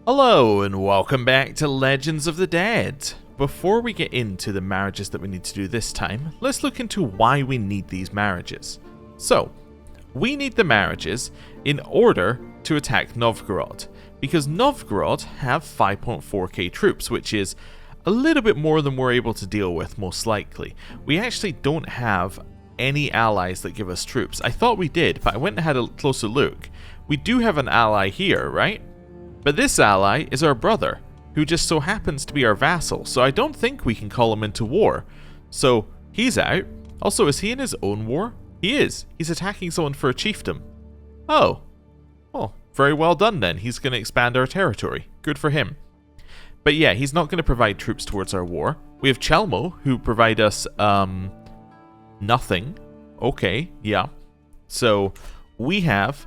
Hello and welcome back to Legends of the Dead. Before we get into the marriages that we need to do this time, let's look into why we need these marriages. So, we need the marriages in order to attack Novgorod, because Novgorod have 5.4k troops, which is a little bit more than we're able to deal with most likely. We actually don't have any allies that give us troops. I thought we did, but I went and had a closer look. We do have an ally here, right? But this ally is our brother, who just so happens to be our vassal, so I don't think we can call him into war. So, he's out. Also, is he in his own war? He is. He's attacking someone for a chiefdom. Oh. Well, very well done then. He's going to expand our territory. Good for him. But yeah, he's not going to provide troops towards our war. We have Chelmo, who provide us, nothing. Okay, yeah. So, we have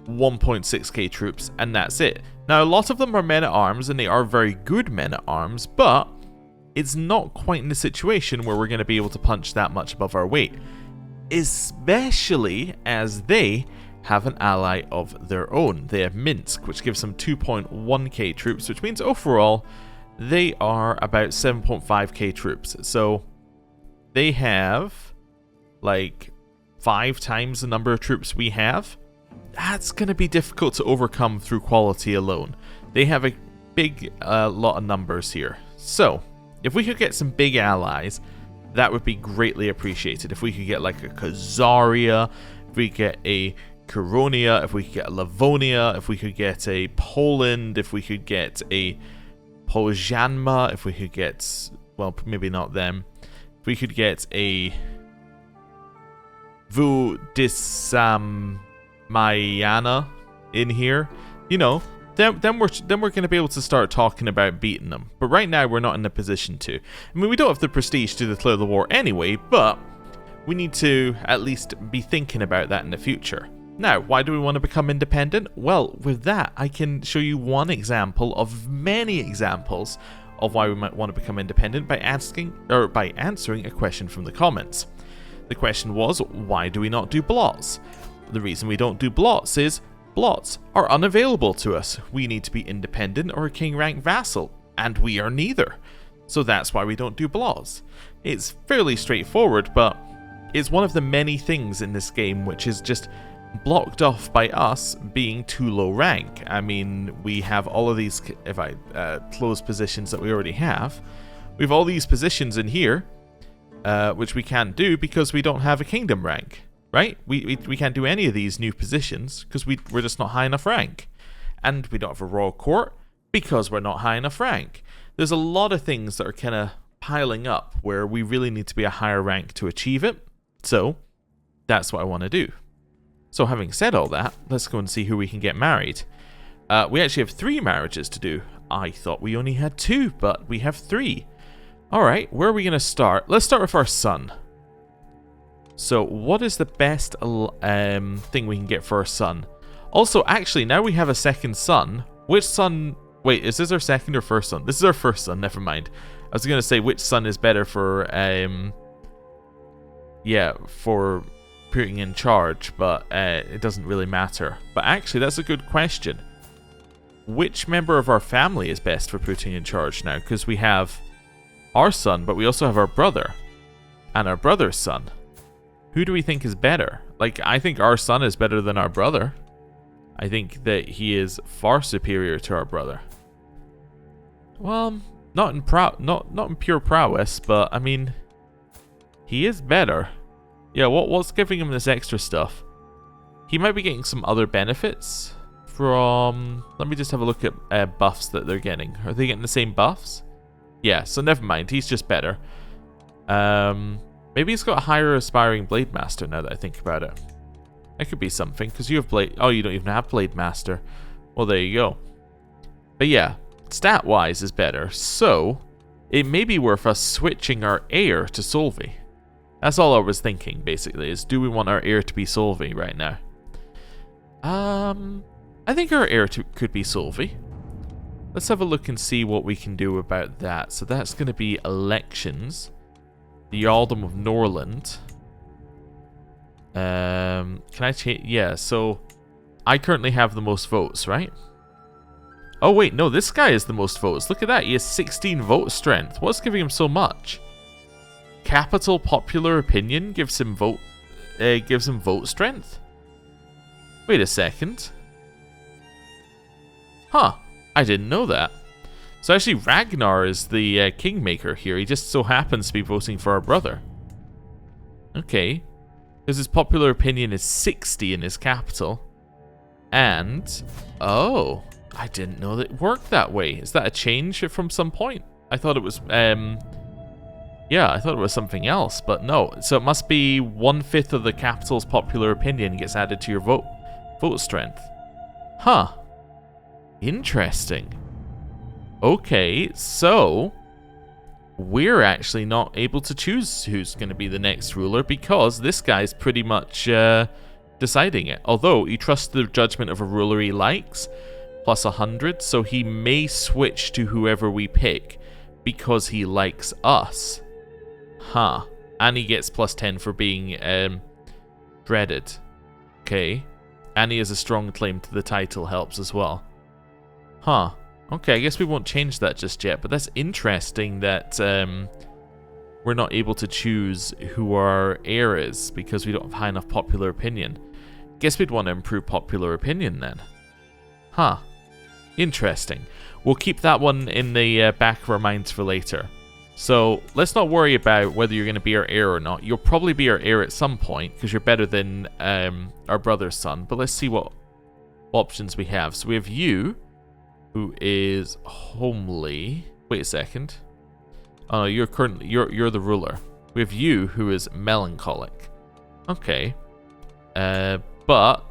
1.6k troops, and that's it. Now, a lot of them are men-at-arms, and they are very good men-at-arms, but it's not quite in a situation where we're going to be able to punch that much above our weight. Especially as they have an ally of their own. They have Minsk, which gives them 2.1k troops, which means overall they are about 7.5k troops. So they have like 5 times the number of troops we have. That's going to be difficult to overcome through quality alone. They have a big lot of numbers here. So, if we could get some big allies, that would be greatly appreciated. If we could get like a Khazaria, if we get a Koronia, if we could get a Livonia, if we could get a Poland, if we could get a Pozhanma, if we could get, well, maybe not them. If we could get a Mayana in here, you know, then we're going to be able to start talking about beating them. But right now we're not in a position to. I mean, we don't have the prestige to declare the war anyway, but we need to at least be thinking about that in the future. Now, why do we want to become independent? Well, with that, I can show you one example of many examples of why we might want to become independent by answering a question from the comments. The question was, why do we not do blots? The reason we don't do blots is blots are unavailable to us. We need to be independent or a king rank vassal, and we are neither. So that's why we don't do blots. It's fairly straightforward, but it's one of the many things in this game which is just blocked off by us being too low rank. I mean, we have all of these, if I close positions that we already have, we have all these positions in here, which we can't do because we don't have a kingdom rank. Right? We can't do any of these new positions because we're just not high enough rank. And we don't have a royal court because we're not high enough rank. There's a lot of things that are kind of piling up where we really need to be a higher rank to achieve it. So, that's what I want to do. So having said all that, let's go and see who we can get married. We actually have 3 marriages to do. I thought we only had 2, but we have 3. Alright, where are we going to start? Let's start with our son. So, what is the best thing we can get for our son? Also, actually, now we have a second son. Which son... Wait, is this our second or first son? This is our first son, never mind. I was going to say which son is better for... yeah, for putting in charge, but it doesn't really matter. But actually, that's a good question. Which member of our family is best for putting in charge now? Because we have our son, but we also have our brother. And our brother's son. Who do we think is better? Like, I think our son is better than our brother. I think that he is far superior to our brother. Well, not in pure prowess, but I mean, he is better. Yeah, what's giving him this extra stuff? He might be getting some other benefits from... Let me just have a look at buffs that they're getting. Are they getting the same buffs? Yeah, so never mind. He's just better. Maybe he's got a higher aspiring Blade Master now that I think about it. That could be something, because you have Blade... Oh, you don't even have Blade Master. Well, there you go. But yeah, stat-wise is better. So, it may be worth us switching our heir to Solvi. That's all I was thinking, basically, is do we want our heir to be Solvi right now? I think our heir could be Solvi. Let's have a look and see what we can do about that. So that's going to be elections. The Earldom of Norland. Can I change? Yeah, so I currently have the most votes, right? Oh wait, no, this guy is the most votes. Look at that, he has 16 vote strength. What's giving him so much? Capital popular opinion gives him vote strength? Wait a second. Huh, I didn't know that. So actually Ragnar is the kingmaker here. He just so happens to be voting for our brother. Okay. Because his popular opinion is 60 in his capital. And, oh, I didn't know that it worked that way. Is that a change from some point? I thought it was, yeah, I thought it was something else, but no. So it must be 1/5 of the capital's popular opinion gets added to your vote strength. Huh. Interesting. Okay, so we're actually not able to choose who's going to be the next ruler because this guy's pretty much deciding it. Although he trusts the judgment of a ruler he likes, plus 100, so he may switch to whoever we pick because he likes us. Huh. And he gets plus 10 for being dreaded. Okay. And he has a strong claim to the title, helps as well. Huh. Okay, I guess we won't change that just yet, but that's interesting that we're not able to choose who our heir is because we don't have high enough popular opinion. Guess we'd want to improve popular opinion then. Huh. Interesting. We'll keep that one in the back of our minds for later. So let's not worry about whether you're going to be our heir or not. You'll probably be our heir at some point because you're better than our brother's son. But let's see what options we have. So we have you, who is homely. Wait a second. Oh, no, you're the ruler. We have you, who is melancholic. Okay. But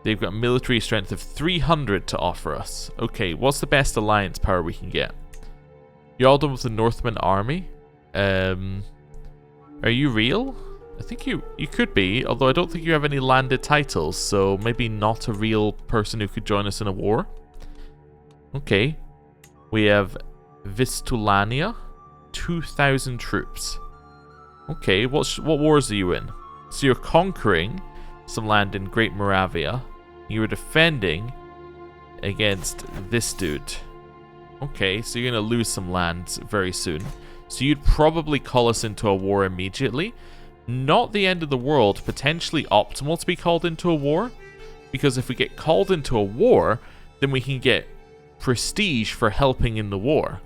they've got military strength of 300 to offer us. Okay, what's the best alliance power we can get? You're all done with the Northman army. Are you real? I think you could be, although I don't think you have any landed titles, so maybe not a real person who could join us in a war. Okay. We have Vistulania, 2,000 troops. Okay, what wars are you in? So you're conquering some land in Great Moravia. You were defending against this dude. Okay, so you're going to lose some land very soon. So you'd probably call us into a war immediately. Not the end of the world, potentially optimal to be called into a war. Because if we get called into a war, then we can get prestige for helping in the war.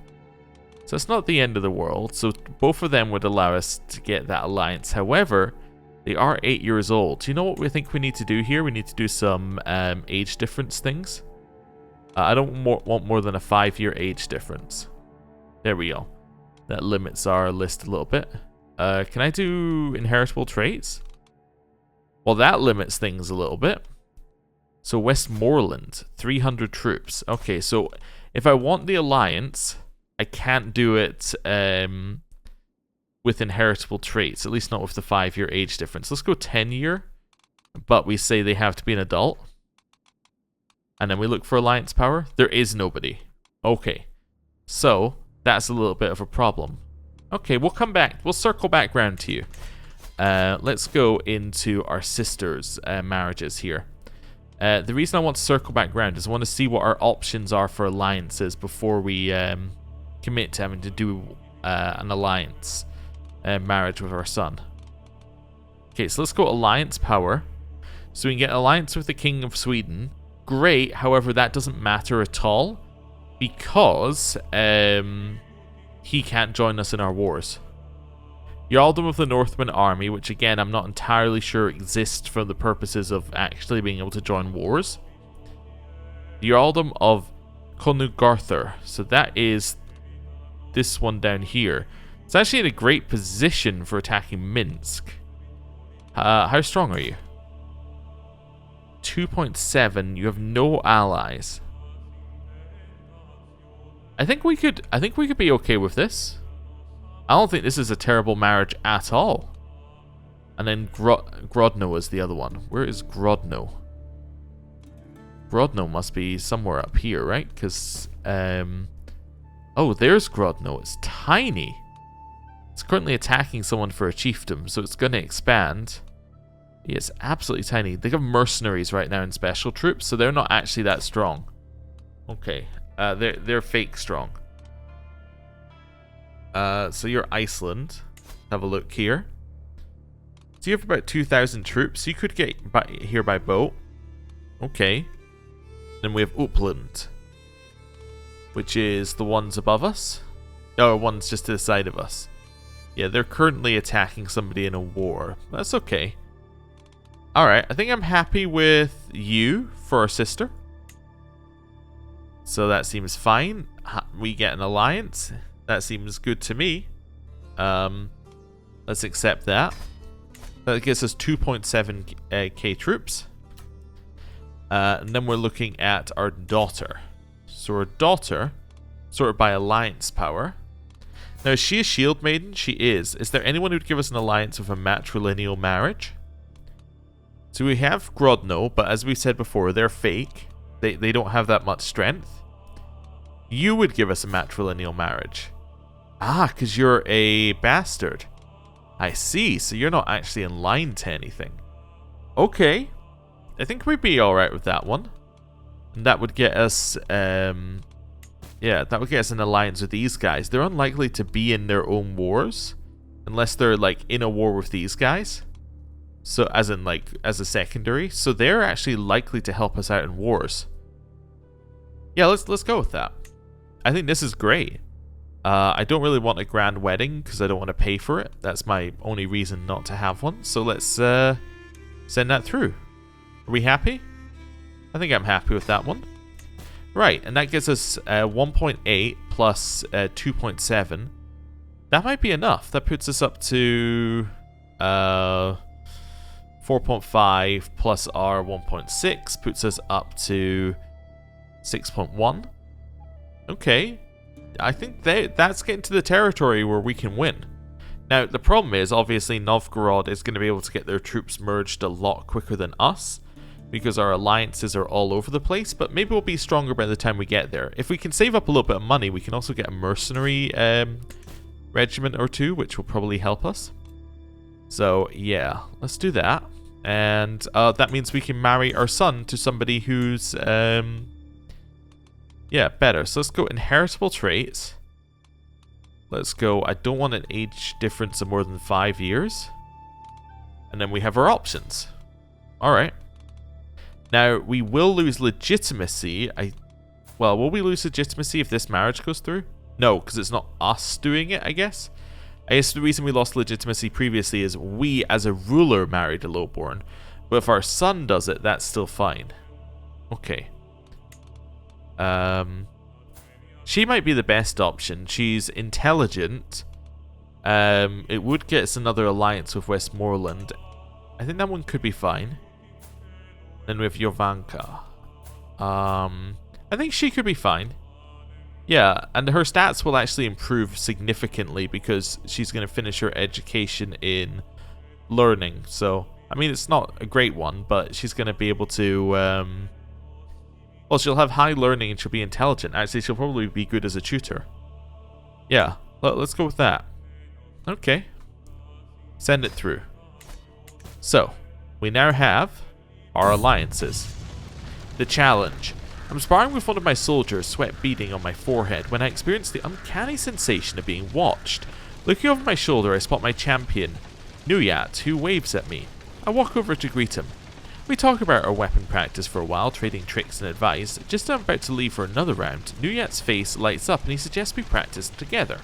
So it's not the end of the world. So both of them would allow us to get that alliance. However, they are 8 years old. Do you know what we think we need to do here? We need to do some age difference things. I don't want more than a 5-year age difference. There we go. That limits our list a little bit. Can I do inheritable traits? Well, that limits things a little bit. So Westmoreland, 300 troops. Okay, so if I want the alliance, I can't do it with inheritable traits. At least not with the 5-year age difference. Let's go 10-year. But we say they have to be an adult. And then we look for alliance power. There is nobody. Okay. So, that's a little bit of a problem. Okay, we'll come back. We'll circle back round to you. Let's go into our sisters' marriages here. The reason I want to circle back round is I want to see what our options are for alliances before we commit to having to do an alliance marriage with our son. Okay, so let's go alliance power. So we can get alliance with the King of Sweden. Great, however, that doesn't matter at all because he can't join us in our wars. You're all done with the Northman army, which again, I'm not entirely sure exists for the purposes of actually being able to join wars. The Earldom of Konugarthur, so that is this one down here. It's actually in a great position for attacking Minsk. How strong are you? 2.7. You have no allies. I think we could be okay with this. I don't think this is a terrible marriage at all. And then Grodno is the other one. Where is Grodno? Grodno must be somewhere up here, right? Because oh, there's Grodno. It's tiny. It's currently attacking someone for a chiefdom, so it's going to expand. It's absolutely tiny. They have mercenaries right now in special troops, so they're not actually that strong. Okay. They're fake strong. So you're Iceland. Have a look here. So you have about 2,000 troops. You could get here by boat. Okay. Then we have Uppland, which is the ones above us. Oh, ones just to the side of us. Yeah, they're currently attacking somebody in a war. That's okay. Alright, I think I'm happy with you for our sister. So that seems fine. We get an alliance. That seems good to me. Let's accept that. That gets us 2.7k troops. And then we're looking at our daughter. So our daughter, sorted by alliance power. Now, is she a shield maiden? She is. Is there anyone who'd give us an alliance with a matrilineal marriage? So we have Grodno, but as we said before, they're fake. They don't have that much strength. You would give us a matrilineal marriage. Ah, because you're a bastard. I see, so you're not actually in line to anything. Okay. I think we'd be alright with that one. And that would get us, yeah, that would get us an alliance with these guys. They're unlikely to be in their own wars. Unless they're, like, in a war with these guys. So, as in, like, as a secondary. So they're actually likely to help us out in wars. Yeah, let's go with that. I think this is great. I don't really want a grand wedding because I don't want to pay for it. That's my only reason not to have one. So let's send that through. Are we happy? I think I'm happy with that one. Right, and that gives us 1.8 plus 2.7. That might be enough. That puts us up to 4.5 plus our 1.6 puts us up to 6.1. Okay. I think that's getting to the territory where we can win. Now, the problem is, obviously, Novgorod is going to be able to get their troops merged a lot quicker than us, because our alliances are all over the place, but maybe we'll be stronger by the time we get there. If we can save up a little bit of money, we can also get a mercenary regiment or two, which will probably help us. So, yeah, let's do that. And that means we can marry our son to somebody who's... yeah, better. So let's go inheritable traits. Let's go, I don't want an age difference of more than 5 years. And then we have our options. Alright. Now, we will lose legitimacy. Well, will we lose legitimacy if this marriage goes through? No, because it's not us doing it, I guess. I guess the reason we lost legitimacy previously is we, as a ruler, married a lowborn. But if our son does it, that's still fine. Okay. She might be the best option. She's intelligent. It would get us another alliance with Westmoreland. I think that one could be fine. Then we have Jovanka. I think she could be fine. Yeah, and her stats will actually improve significantly because she's going to finish her education in learning. So, I mean, it's not a great one, but she's going to be able to... well, she'll have high learning and she'll be intelligent. Actually, she'll probably be good as a tutor. Yeah, let's go with that. Okay. Send it through. So, we now have our alliances. The challenge. I'm sparring with one of my soldiers, sweat beading on my forehead, when I experience the uncanny sensation of being watched. Looking over my shoulder, I spot my champion, Nuyat, who waves at me. I walk over to greet him. We talk about our weapon practice for a while, trading tricks and advice. Just as I'm about to leave for another round, Nuyat's face lights up and he suggests we practice together.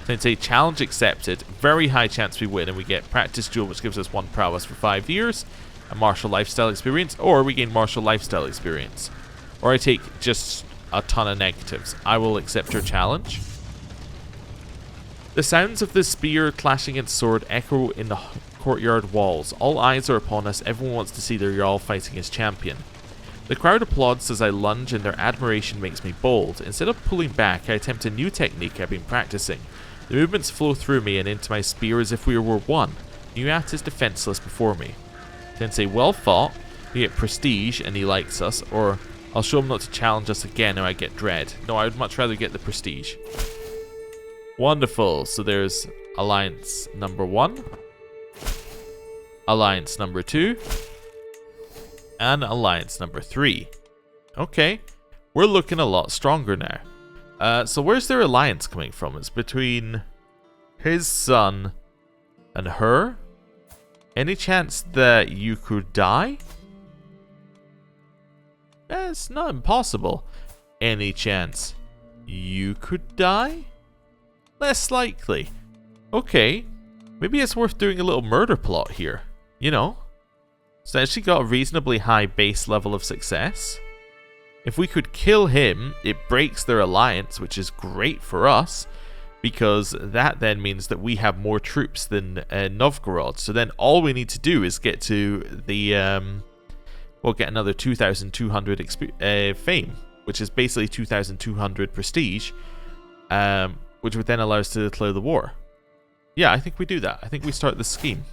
Sensei, challenge accepted. Very high chance we win and we get practice duel, which gives us 1 prowess for 5 years, a martial lifestyle experience, or we gain martial lifestyle experience. Or I take just a ton of negatives. I will accept your challenge. The sounds of the spear clashing against sword echo in the courtyard walls. All eyes are upon us. Everyone wants to see their Jarl fighting his champion. The crowd applauds as I lunge and their admiration makes me bold. Instead of pulling back, I attempt a new technique I've been practicing. The movements flow through me and into my spear as if we were one. Nuyat is defenseless before me. Sensei, well fought. We get prestige and he likes us, or I'll show him not to challenge us again or I get dread. No, I would much rather get the prestige. Wonderful. So there's alliance number 1. Alliance number 2. And alliance number 3. Okay. we're looking a lot stronger now. So where's their alliance coming from? It's between his son and her. Any chance that you could die? It's not impossible. Any chance you could die? Less likely. Okay, maybe it's worth doing a little murder plot here. You know, it's actually got a reasonably high base level of success. If we could kill him, it breaks their alliance, which is great for us, because that then means that we have more troops than Novgorod. So then all we need to do is get to the, we'll get another 2,200 fame, which is basically 2,200 prestige, which would then allow us to declare the war. Yeah, I think we do that. I think we start the scheme.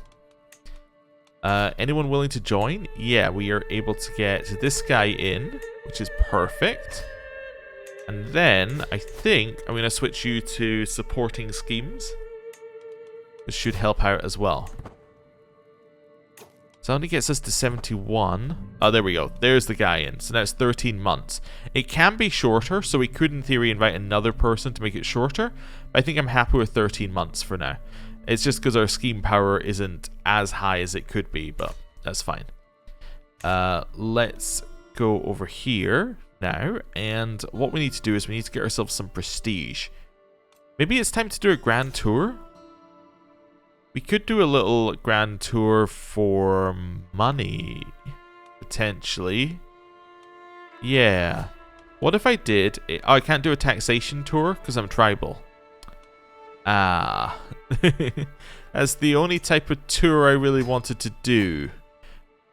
Anyone willing to join? Yeah, we are able to get this guy in, which is perfect. And then I think I'm going to switch you to supporting schemes, which should help out as well. So it only gets us to 71. Oh, there we go. There's the guy in. So now it's 13 months. It can be shorter, so we could in theory invite another person to make it shorter. But I think I'm happy with 13 months for now. It's just because our scheme power isn't as high as it could be, but that's fine. Let's go over here now, and what we need to do is we need to get ourselves some prestige. Maybe it's time to do a grand tour? We could do a little grand tour for money, potentially. Yeah. What if I did... Oh, I can't do a taxation tour because I'm tribal. Ah. That's the only type of tour I really wanted to do.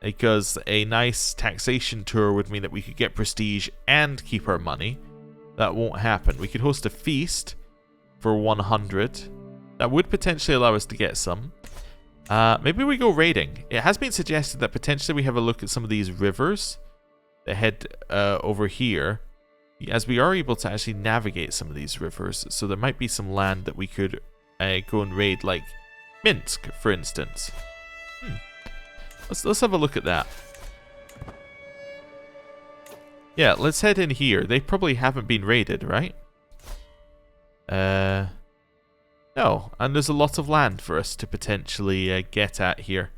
Because a nice taxation tour would mean that we could get prestige and keep our money. That won't happen. We could host a feast for 100. That would potentially allow us to get some. Maybe we go raiding. It has been suggested that potentially we have a look at some of these rivers that head over here, as we are able to actually navigate some of these rivers. So there might be some land that we could go and raid, like Minsk, for instance. Let's have a look at that. Yeah, let's head in here. They probably haven't been raided, right? No, and there's a lot of land for us to potentially get at here.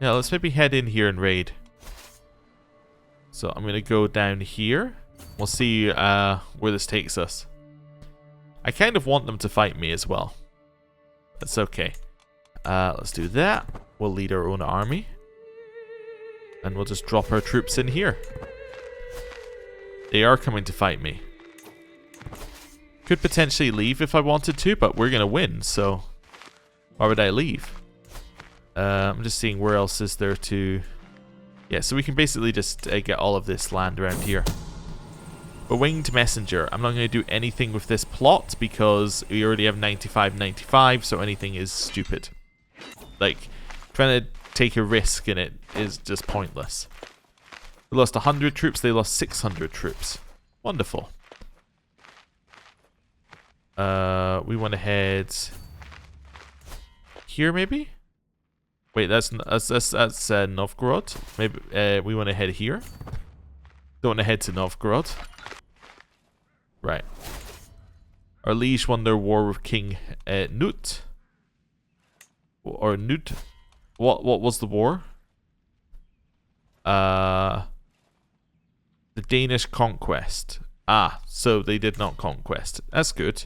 Yeah, let's maybe head in here and raid. So I'm going to go down here. We'll see where this takes us. I kind of want them to fight me as well. That's okay. Let's do that. We'll lead our own army. And we'll just drop our troops in here. They are coming to fight me. Could potentially leave if I wanted to, but we're going to win, so why would I leave? I'm just seeing where else is there to... Yeah, so we can basically just get all of this land around here. A winged messenger. I'm not going to do anything with this plot because we already have 95-95, so anything is stupid. Like, trying to take a risk in it is just pointless. We lost 100 troops, they lost 600 troops. Wonderful. We want to head here, maybe? Wait, that's Novgorod. Maybe we want to head here. Don't want to head to Novgorod. Right. Our liege won their war with King Nut. Or Nut. What was the war? The Danish conquest. Ah, so they did not conquest. That's good.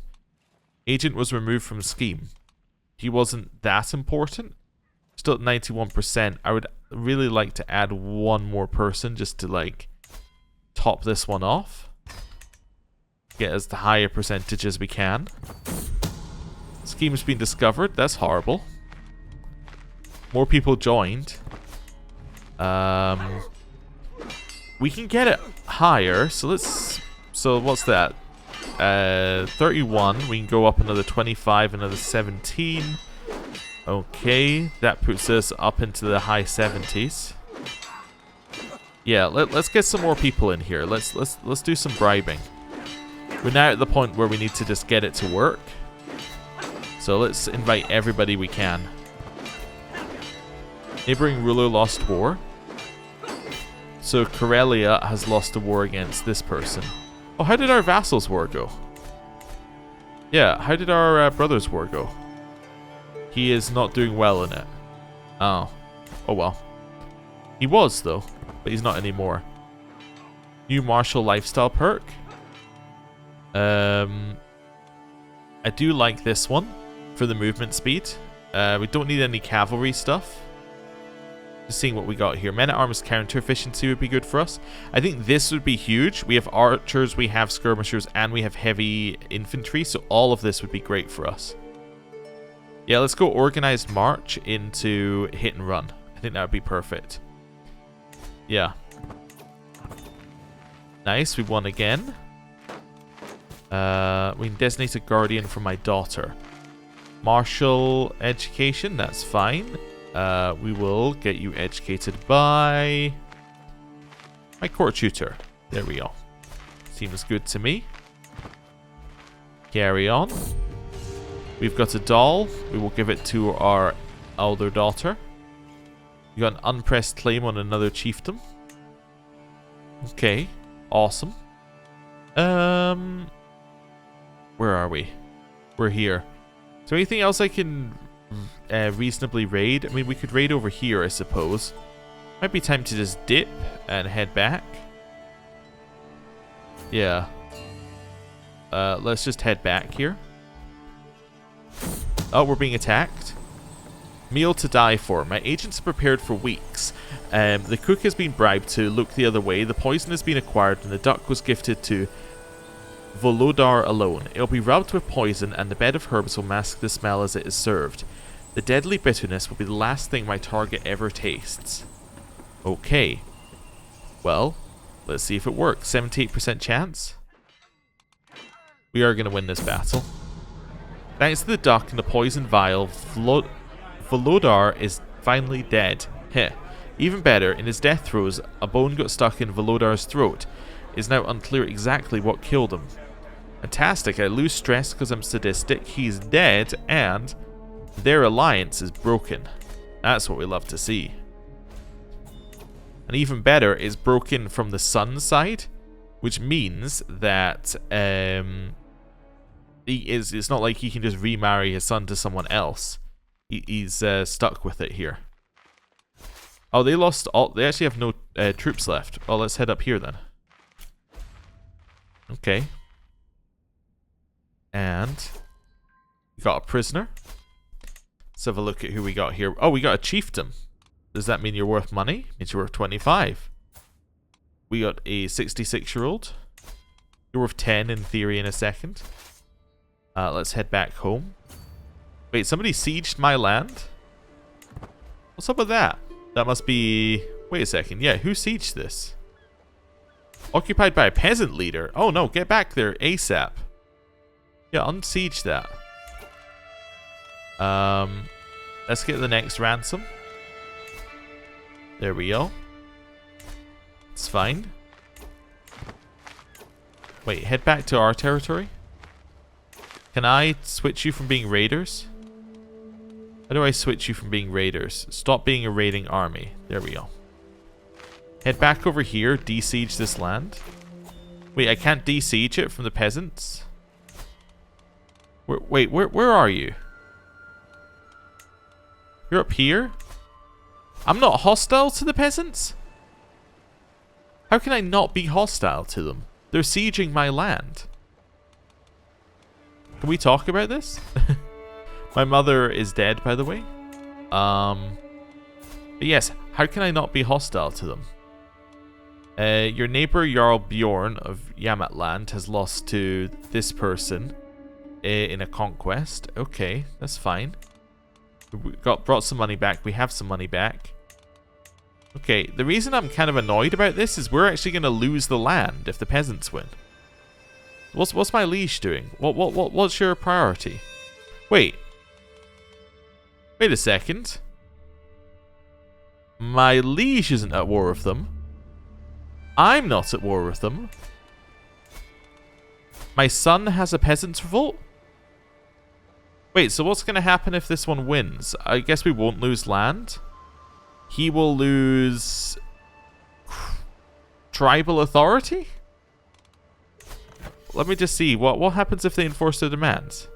Agent was removed from scheme. He wasn't that important. Still at 91%. I would really like to add one more person just to like top this one off. Get as the higher percentage as we can. Scheme's been discovered. That's horrible. More people joined. We can get it higher. So let's... So what's that? 31. We can go up another 25, another 17. Okay, that puts us up into the high 70s. Yeah, let's get some more people in here. Let's do some bribing. We're now at the point where we need to just get it to work. So let's invite everybody we can. Neighboring ruler lost war. So Karelia has lost a war against this person. Oh, how did our vassals' war go? Yeah, how did our brother's war go? He is not doing well in it. Oh. Oh well. He was, though. But he's not anymore. New martial lifestyle perk. I do like this one for the movement speed. We don't need any cavalry stuff. Just seeing what we got here. Men-at-arms counter efficiency would be good for us. I think this would be huge. We have archers, we have skirmishers, and we have heavy infantry. So all of this would be great for us. Yeah, let's go organized march into hit and run. I think that would be perfect. Yeah. Nice, we won again. We can designate a guardian for my daughter. Martial education, that's fine. We will get you educated by my court tutor. There we go. Seems good to me. Carry on. We've got a doll. We will give it to our elder daughter. We got an unpressed claim on another chiefdom. Okay. Awesome. Where are we? We're here. Is there anything else I can reasonably raid? I mean, we could raid over here, I suppose. Might be time to just dip and head back. Yeah. Let's just head back here. Oh, we're being attacked. Meal to die for. My agents are prepared for weeks. The cook has been bribed to look the other way. The poison has been acquired and the duck was gifted to Volodar alone. It will be rubbed with poison and the bed of herbs will mask the smell as it is served. The deadly bitterness will be the last thing my target ever tastes. Okay. Well, let's see if it works. 78% chance. We are going to win this battle. Thanks to the duck and the poison vial, Volodar is finally dead. Heh. Even better, in his death throes, a bone got stuck in Volodar's throat. It is now unclear exactly what killed him. Fantastic, I lose stress because I'm sadistic, he's dead, and their alliance is broken. That's what we love to see. And even better, it's broken from the sun's side, which means that it's not like he can just remarry his son to someone else. He's stuck with it here. Oh, they lost all. They actually have no troops left. Oh, let's head up here then. Okay. And we got a prisoner. Let's have a look at who we got here. Oh, we got a chieftain. Does that mean you're worth money? It means you're worth 25. We got a 66-year-old. You're worth 10 in theory in a second. Let's head back home. Wait, somebody sieged my land? What's up with that? That must be... Wait a second. Yeah, who sieged this? Occupied by a peasant leader. Oh no, get back there ASAP. Yeah, unsiege that. Let's get the next ransom. There we go. It's fine. Wait, head back to our territory? Can I switch you from being raiders? How do I switch you from being raiders? Stop being a raiding army. There we go. Head back over here, de-siege this land. Wait, I can't de-siege it from the peasants? Where are you? You're up here? I'm not hostile to the peasants? How can I not be hostile to them? They're sieging my land. Can we talk about this? My mother is dead, by the way. But yes, how can I not be hostile to them? Your neighbor Jarl Bjorn of Yamatland has lost to this person in a conquest. Okay, that's fine. We brought some money back. We have some money back. Okay, the reason I'm kind of annoyed about this is we're actually going to lose the land if the peasants win. What's my liege doing? What's your priority? Wait a second. My liege isn't at war with them. I'm not at war with them. My son has a peasants' revolt? Wait, so what's going to happen if this one wins? I guess we won't lose land. He will lose tribal authority? Let me just see. What happens if they enforce their demands?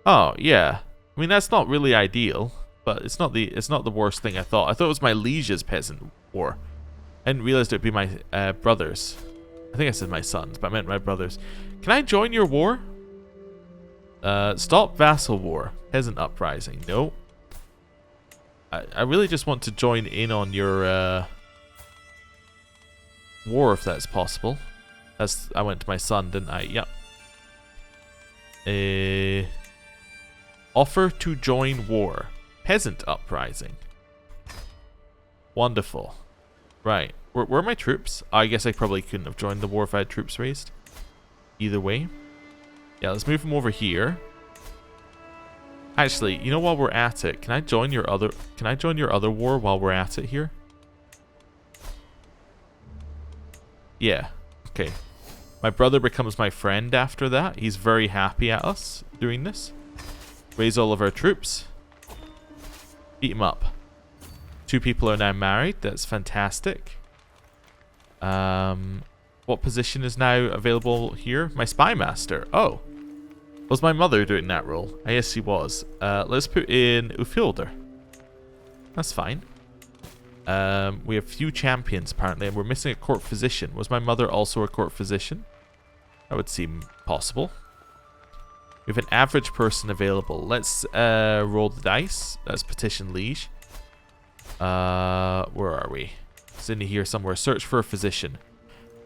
Oh, yeah. I mean, that's not really ideal, but it's not the worst thing I thought. I thought it was my liege's peasant war. I didn't realize it would be my brothers. I think I said my sons, but I meant my brothers. Can I join your war? Stop vassal war. Peasant uprising. No. I really just want to join in on your war if that's possible. I went to my son, didn't I? Yep. Offer to join war. Peasant uprising. Wonderful. Right. Where are my troops? I guess I probably couldn't have joined the war if I had troops raised. Either way. Yeah, let's move them over here. Actually, you know, while we're at it, can I join your other war while we're at it here? Yeah. Okay. My brother becomes my friend after that. He's very happy at us doing this. Raise all of our troops. Beat him up. 2 people are now married. That's fantastic. What position is now available here? My spy master. Oh. Was my mother doing that role? I guess she was. Let's put in Ufilder. That's fine. We have few champions apparently, and we're missing a court physician. Was my mother also a court physician? That would seem possible. We have an average person available. Let's roll the dice. That's petition liege. Where are we? It's in here somewhere. Search for a physician.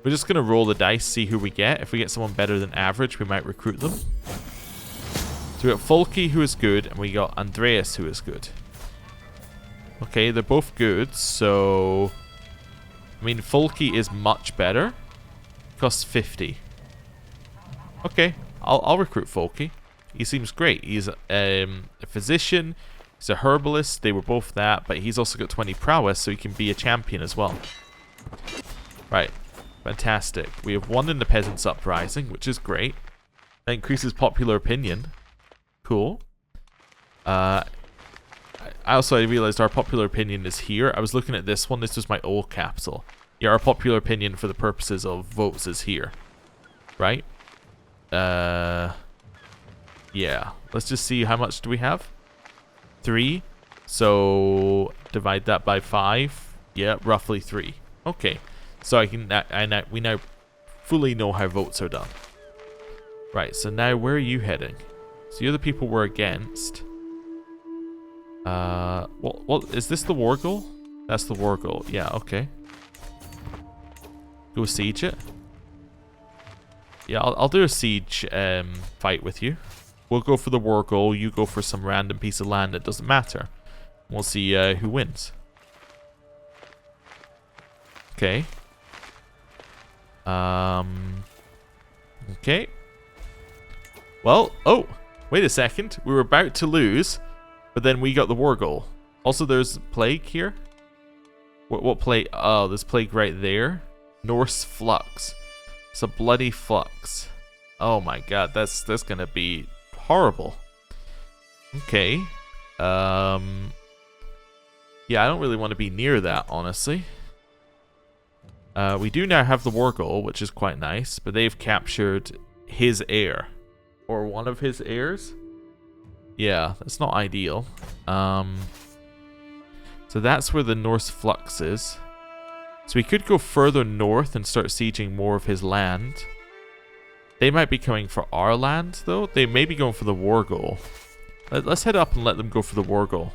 We're just going to roll the dice, see who we get. If we get someone better than average, we might recruit them. So we got Folke, who is good, and we got Andreas, who is good. Okay, they're both good, so... I mean, Folke is much better. Costs 50. Okay, I'll recruit Folke. He seems great. He's a physician. He's a herbalist. They were both that, but he's also got 20 prowess, so he can be a champion as well. Right. Fantastic. We have won in the Peasants Uprising, which is great. That increases popular opinion. Cool. I realized our popular opinion is here. I was looking at this one. This was my old capital. Yeah, our popular opinion for the purposes of votes is here. Right? Yeah. Let's just see how much do we have? 3. So divide that by 5. Yeah, roughly 3. Okay. So we now fully know how votes are done. Right, so now where are you heading? So you're the people we're against. What is this the war goal? That's the war goal. Yeah, okay. Go siege it. Yeah, I'll do a siege fight with you. We'll go for the war goal. You go for some random piece of land. It doesn't matter. We'll see who wins. Okay. Okay. Well, oh, wait a second. We were about to lose, but then we got the war goal. Also, there's plague here. What plague? Oh, there's plague right there. Norse flux. It's a bloody flux. Oh my god, that's gonna be horrible. Okay. Yeah, I don't really want to be near that, honestly. We do now have the war goal, which is quite nice, but they've captured his heir. Or one of his heirs. Yeah, that's not ideal. So that's where the Norse flux is. So we could go further north and start sieging more of his land. They might be coming for our land, though. They may be going for the war goal. Let's head up and let them go for the war goal.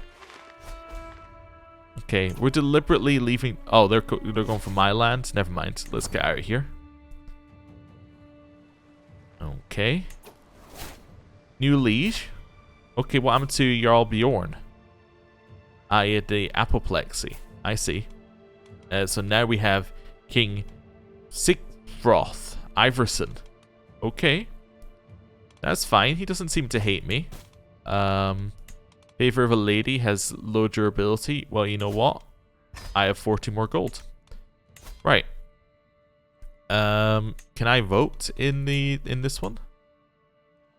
Okay, we're deliberately leaving... Oh, they're going for my land? Never mind. Let's get out of here. Okay. New liege. Okay, what happened to Jarl Bjorn? I had the apoplexy. I see. So now we have King Sigfroth Iverson. Okay. That's fine. He doesn't seem to hate me. Favor of a lady has low durability. Well, you know what? I have 40 more gold. Right. Can I vote in this one?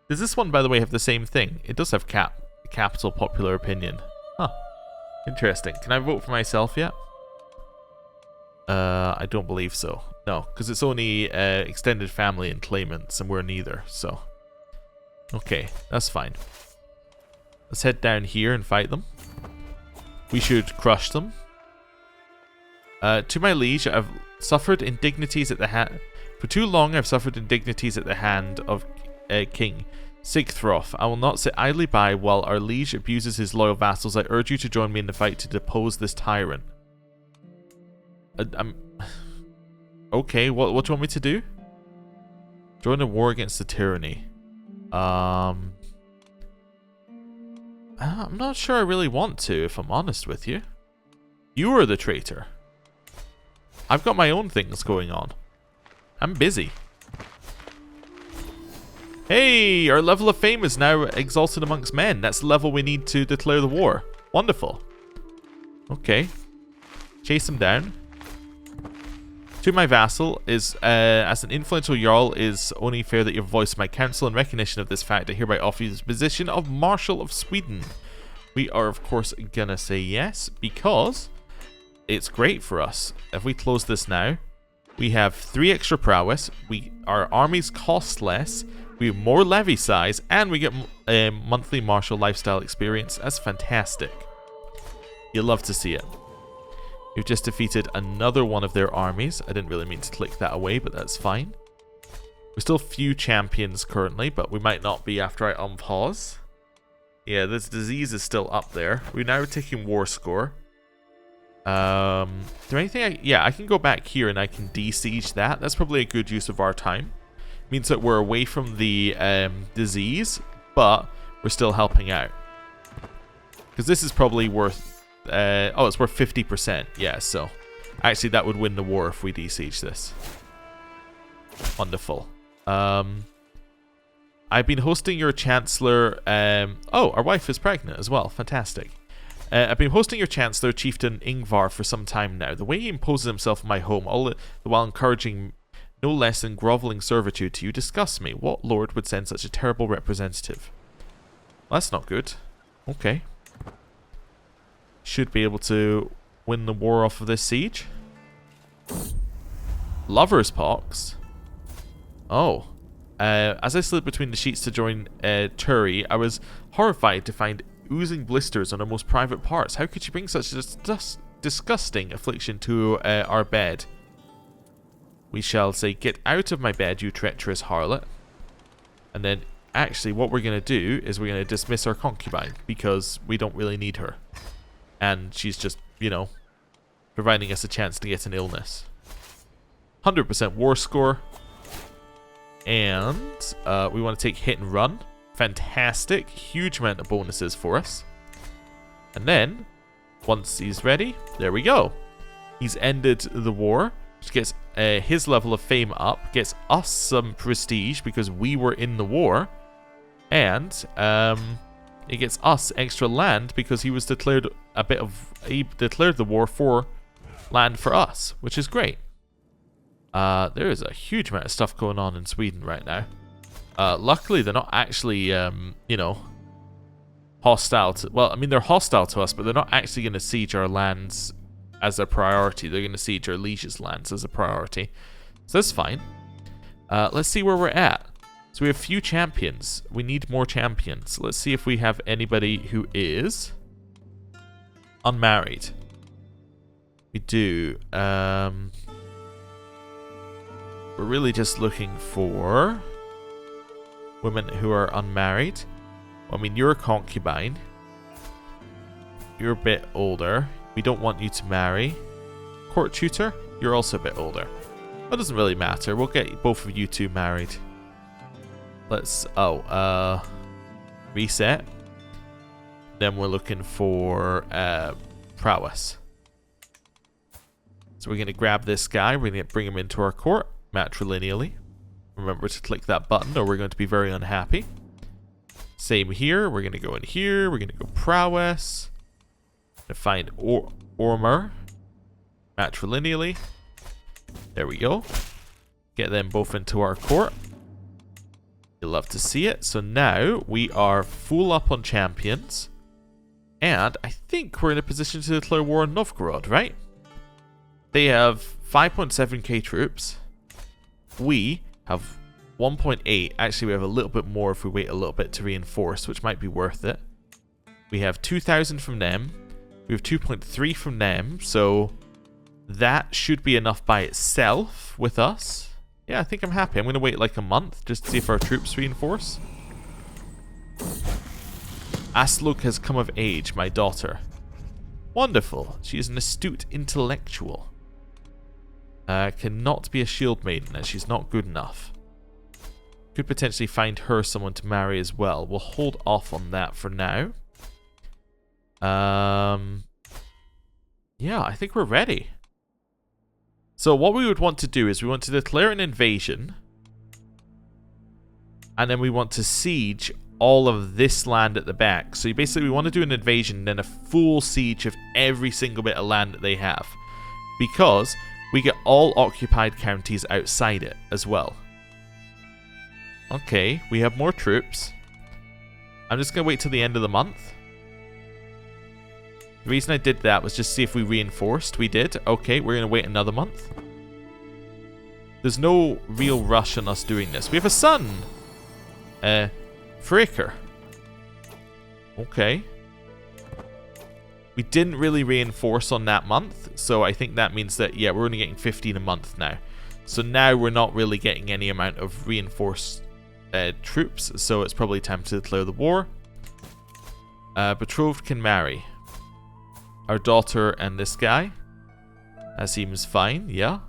Does this one, by the way, have the same thing? It does have capital popular opinion. Huh. Interesting. Can I vote for myself yet? I don't believe so. No, because it's only extended family and claimants, and we're neither, so. Okay, that's fine. Let's head down here and fight them. We should crush them. To my liege, I've suffered indignities at the hand. For too long, I've suffered indignities at the hand of King Sigthroth. I will not sit idly by while our liege abuses his loyal vassals. I urge you to join me in the fight to depose this tyrant. Okay, what do you want me to do? Join a war against the tyranny. I'm not sure I really want to, if I'm honest with you. You are the traitor. I've got my own things going on. I'm busy. Hey, our level of fame is now exalted amongst men. That's the level we need to declare the war. Wonderful. Okay. Chase him down. To my vassal, as an influential Jarl, is only fair that you voice my counsel. In recognition of this fact, I hereby offer you the position of Marshal of Sweden. We are, of course, gonna say yes, because it's great for us. If we close this now, we have 3 extra prowess, our armies cost less, we have more levy size, and we get monthly martial lifestyle experience. That's fantastic. You'll love to see it. We've just defeated another one of their armies. I didn't really mean to click that away, but that's fine. We're still few champions currently, but we might not be after I unpause. Yeah, this disease is still up there. We're now taking war score. Is there anything yeah, I can go back here and I can de-siege that. That's probably a good use of our time. Means that we're away from the disease, but we're still helping out. Because this is probably worth... oh, it's worth 50%. Yeah, so... Actually, that would win the war if we de-siege this. Wonderful. I've been hosting your Chancellor... oh, our wife is pregnant as well. Fantastic. I've been hosting your Chancellor, Chieftain Ingvar, for some time now. The way he imposes himself in my home, all the while encouraging no less than groveling servitude to you, disgusts me. What lord would send such a terrible representative? Well, that's not good. Okay. Should be able to win the war off of this siege. Lover's pox. Oh. As I slid between the sheets to join Turi, I was horrified to find oozing blisters on our most private parts. How could you bring such a disgusting affliction to our bed? We shall say, get out of my bed, you treacherous harlot. And then, actually, what we're going to do is we're going to dismiss our concubine, because we don't really need her. And she's just, you know, providing us a chance to get an illness. 100% war score. And we want to take hit and run. Fantastic. Huge amount of bonuses for us. And then, once he's ready, there we go. He's ended the war, which gets his level of fame up, gets us some prestige because we were in the war, and it gets us extra land because he was declared he declared the war for land for us, which is great. There is a huge amount of stuff going on in Sweden right now. Luckily, they're not actually, you know, hostile to... Well, I mean, they're hostile to us, but they're not actually going to siege our lands as a priority. They're going to siege our liege's lands as a priority. So that's fine. Let's see where we're at. So we have few champions. We need more champions. Let's see if we have anybody who is unmarried. We do. We're really just looking for women who are unmarried. I mean, you're a concubine. You're a bit older. We don't want you to marry. Court tutor, you're also a bit older. That doesn't really matter. We'll get both of you two married. Let's... Oh, reset. Then we're looking for prowess. So we're going to grab this guy. We're going to bring him into our court matrilineally. Remember to click that button or we're going to be very unhappy. Same here. We're going to go in here. We're going to go prowess. To find Ormer matrilineally. There we go. Get them both into our court. You'll love to see it. So now we are full up on champions. And I think we're in a position to declare war on Novgorod, right? They have 5.7k troops. We have 1.8. Actually, we have a little bit more if we wait a little bit to reinforce, which might be worth it. We have 2,000 from them. We have 2.3 from them, so that should be enough by itself with us. Yeah, I think I'm happy. I'm going to wait like a month just to see if our troops reinforce. Aslug has come of age, my daughter. Wonderful. She is an astute intellectual. Cannot be a shield maiden as she's not good enough. Could potentially find her someone to marry as well. We'll hold off on that for now. Yeah, I think we're ready. So what we would want to do is we want to declare an invasion. And then we want to siege all of this land at the back. So basically we want to do an invasion and then a full siege of every single bit of land that they have. Because we get all occupied counties outside it as well. Okay, we have more troops. I'm just going to wait till the end of the month. The reason I did that was just to see if we reinforced. We did. Okay, we're going to wait another month. There's no real rush on us doing this. We have a son. Fricker. Okay. We didn't really reinforce on that month, so I think that means that, yeah, we're only getting 15 a month now. So now we're not really getting any amount of reinforced troops, so it's probably time to declare the war. Betrothed can marry. Our daughter and this guy. That seems fine, yeah.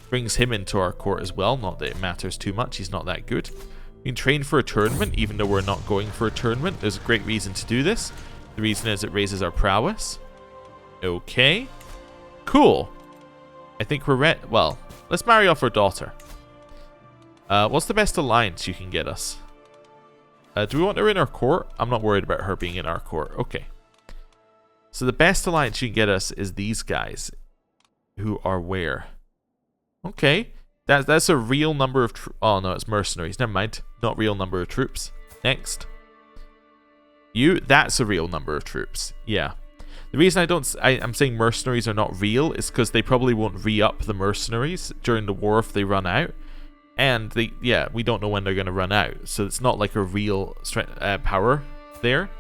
Brings him into our court as well, not that it matters too much, he's not that good. We can train for a tournament, even though we're not going for a tournament. There's a great reason to do this. The reason is it raises our prowess. Okay. Cool. I think we're ready. Well, let's marry off our daughter. What's the best alliance you can get us? Do we want her in our court? I'm not worried about her being in our court. Okay. So the best alliance you can get us is these guys. Who are where? Okay. That's a real number of oh no, it's mercenaries. Never mind. Not real number of troops. Next. That's a real number of troops. Yeah. The reason I'm saying mercenaries are not real is because they probably won't re-up the mercenaries during the war if they run out. And we don't know when they're going to run out. So it's not like a real power there.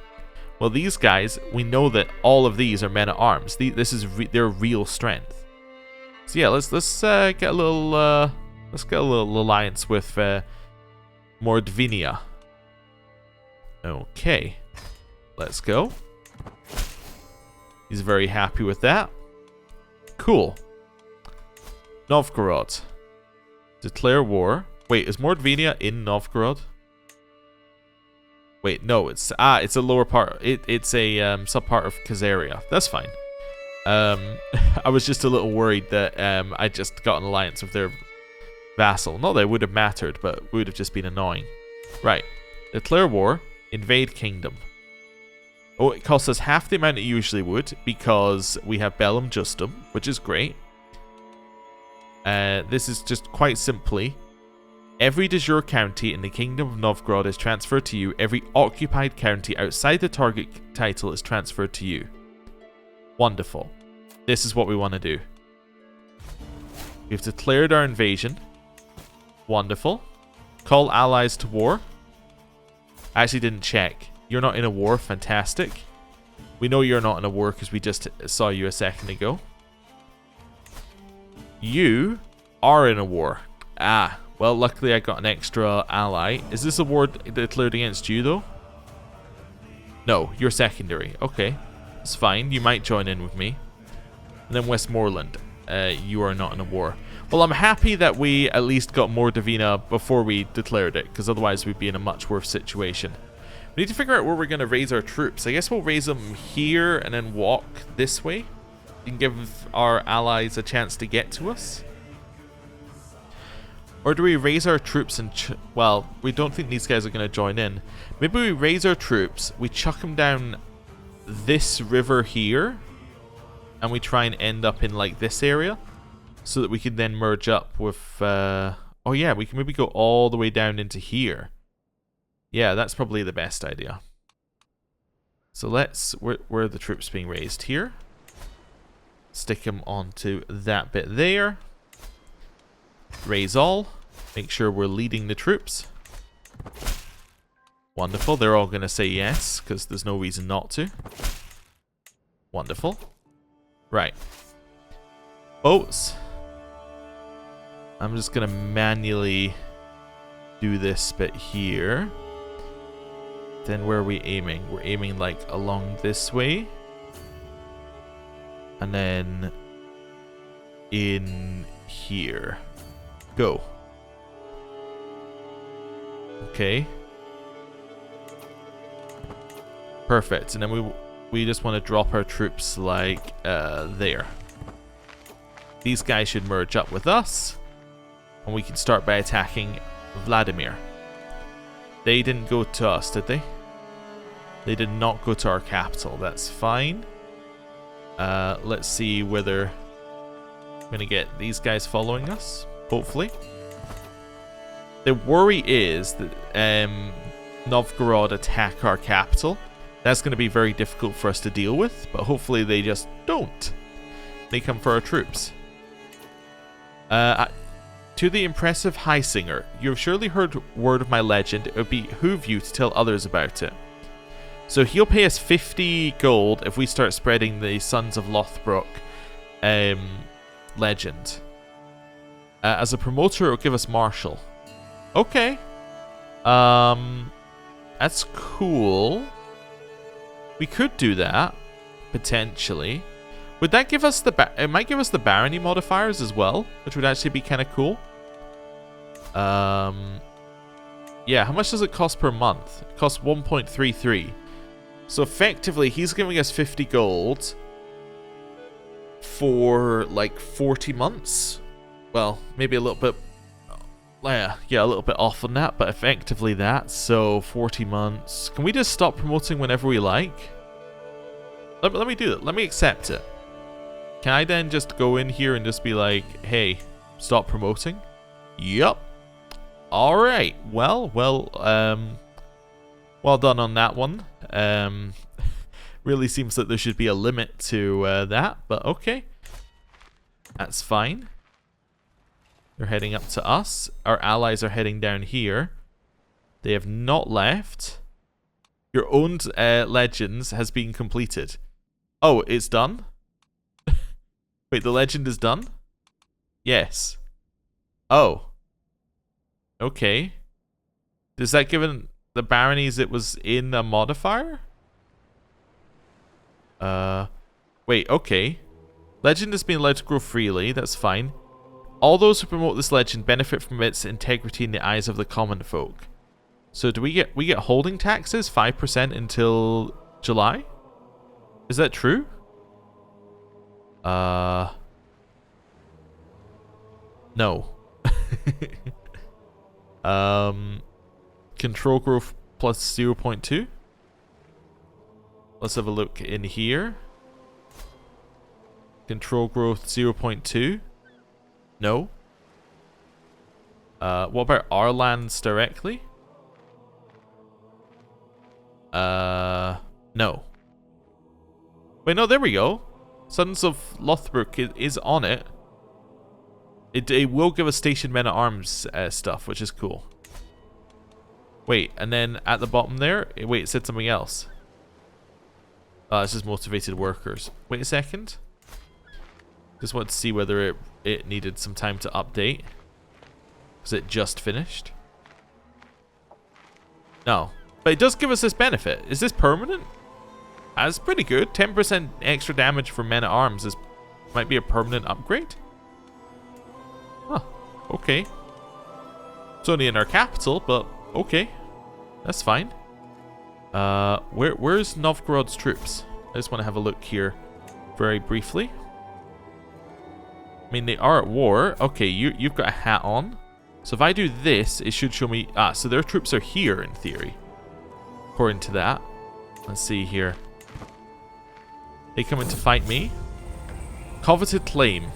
Well, these guys, we know that all of these are men at arms. This is their real strength. So yeah, let's get a little alliance with Mordvinia. Okay, let's go. He's very happy with that. Cool. Novgorod. Declare war. Wait, is Mordvinia in Novgorod? Wait, no, it's a lower part. It's a sub-part of Khazaria. That's fine. I was just a little worried that I just got an alliance with their vassal. Not that it would have mattered, but it would have just been annoying. Right. Declare war. Invade kingdom. Oh, it costs us half the amount it usually would because we have Bellum Justum, which is great. This is just quite simply, every de jure county in the Kingdom of Novgorod is transferred to you. Every occupied county outside the target title is transferred to you. Wonderful. This is what we want to do. We've declared our invasion. Wonderful. Call allies to war. I actually didn't check. You're not in a war. Fantastic. We know you're not in a war because we just saw you a second ago. You are in a war. Ah, well, luckily I got an extra ally. Is this a war declared against you, though? No, you're secondary. Okay, it's fine. You might join in with me. And then Westmoreland. You are not in a war. Well, I'm happy that we at least got Mordvina before we declared it, because otherwise we'd be in a much worse situation. We need to figure out where we're going to raise our troops. I guess we'll raise them here and then walk this way. And give our allies a chance to get to us. Or do we raise our troops and... well, we don't think these guys are going to join in. Maybe we raise our troops, we chuck them down this river here, and we try and end up in like this area, so that we can then merge up with... oh yeah, we can maybe go all the way down into here. Yeah, that's probably the best idea. So let's... where are the troops being raised? Here? Stick him onto that bit there. Raise all. Make sure we're leading the troops. Wonderful. They're all going to say yes, because there's no reason not to. Wonderful. Right. Boats. I'm just going to manually do this bit here. Then where are we aiming? We're aiming like along this way. And then in here. Go. Okay. Perfect. And then we just want to drop our troops like there. These guys should merge up with us. And we can start by attacking Vladimir. They didn't go to us, did they? They did not go to our capital. That's fine. Let's see whether I'm going to get these guys following us. Hopefully. The worry is that Novgorod attack our capital. That's going to be very difficult for us to deal with. But hopefully they just don't. They come for our troops. To the impressive high singer, you have surely heard word of my legend. It would behoove you to tell others about it. So he'll pay us 50 gold if we start spreading the Sons of Lothbrok legend. As a promoter, it'll give us Marshal. Okay. That's cool. We could do that, potentially. Would that give us it might give us the barony modifiers as well, which would actually be kind of cool. Yeah, how much does it cost per month? It costs 1.33. So effectively, he's giving us 50 gold for like 40 months. Well, maybe a little bit, yeah, a little bit off on that, but effectively that. So 40 months. Can we just stop promoting whenever we like? Let me do that. Let me accept it. Can I then just go in here and just be like, hey, stop promoting? Yup. Alright. Well done on that one. Really seems that there should be a limit to that, but okay. That's fine. They're heading up to us. Our allies are heading down here. They have not left. Your owned legends has been completed. Oh, it's done? Wait, the legend is done? Yes. Oh. Okay. Does that give the baronies it was in a modifier? Wait, okay. Legend has been allowed to grow freely, that's fine. All those who promote this legend benefit from its integrity in the eyes of the common folk. So do we get holding taxes 5% until July? Is that true? No. Control growth plus 0.2. Let's have a look in here. Control growth 0.2. No. What about our lands directly? No. Wait, no, there we go. Sons of Lothbrok is on it. It will give us station men-at-arms stuff, which is cool. Wait, and then at the bottom there, wait, it said something else. This is motivated workers. Wait a second. Just wanted to see whether it needed some time to update. Was it just finished? No. But it does give us this benefit. Is this permanent? That's pretty good. 10% extra damage for men-at-arms might be a permanent upgrade. Huh. Okay. It's only in our capital, but okay. That's fine. Where's Novgorod's troops? I just want to have a look here very briefly. I mean, they are at war. Okay, you've got a hat on. So if I do this, it should show me... so their troops are here in theory. According to that. Let's see here. They come in to fight me. Coveted claim.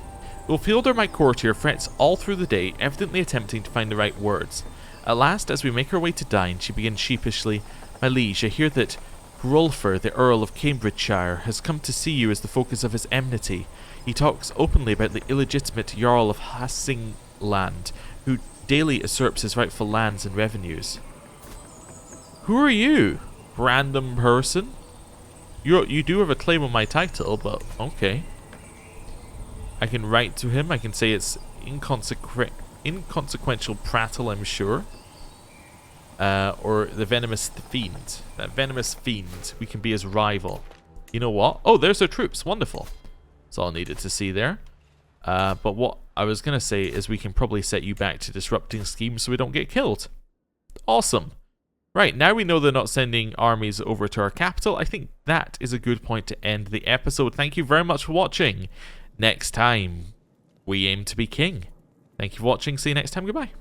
Ulfhildr, my courtier, frets all through the day, evidently attempting to find the right words. At last, as we make our way to dine, she begins sheepishly, My liege, I hear that Hrolfr, the Earl of Cambridgeshire, has come to see you as the focus of his enmity. He talks openly about the illegitimate Jarl of Hastings, who daily usurps his rightful lands and revenues. Who are you, random person? You do have a claim on my title, but okay. I can write to him. I can say it's inconsequential prattle, I'm sure. Or the venomous fiend. That venomous fiend. We can be his rival. You know what? Oh, there's our troops. Wonderful. That's all I needed to see there. But what I was going to say is we can probably set you back to disrupting schemes so we don't get killed. Awesome. Right, now we know they're not sending armies over to our capital. I think that is a good point to end the episode. Thank you very much for watching. Next time, we aim to be king. Thank you for watching. See you next time. Goodbye.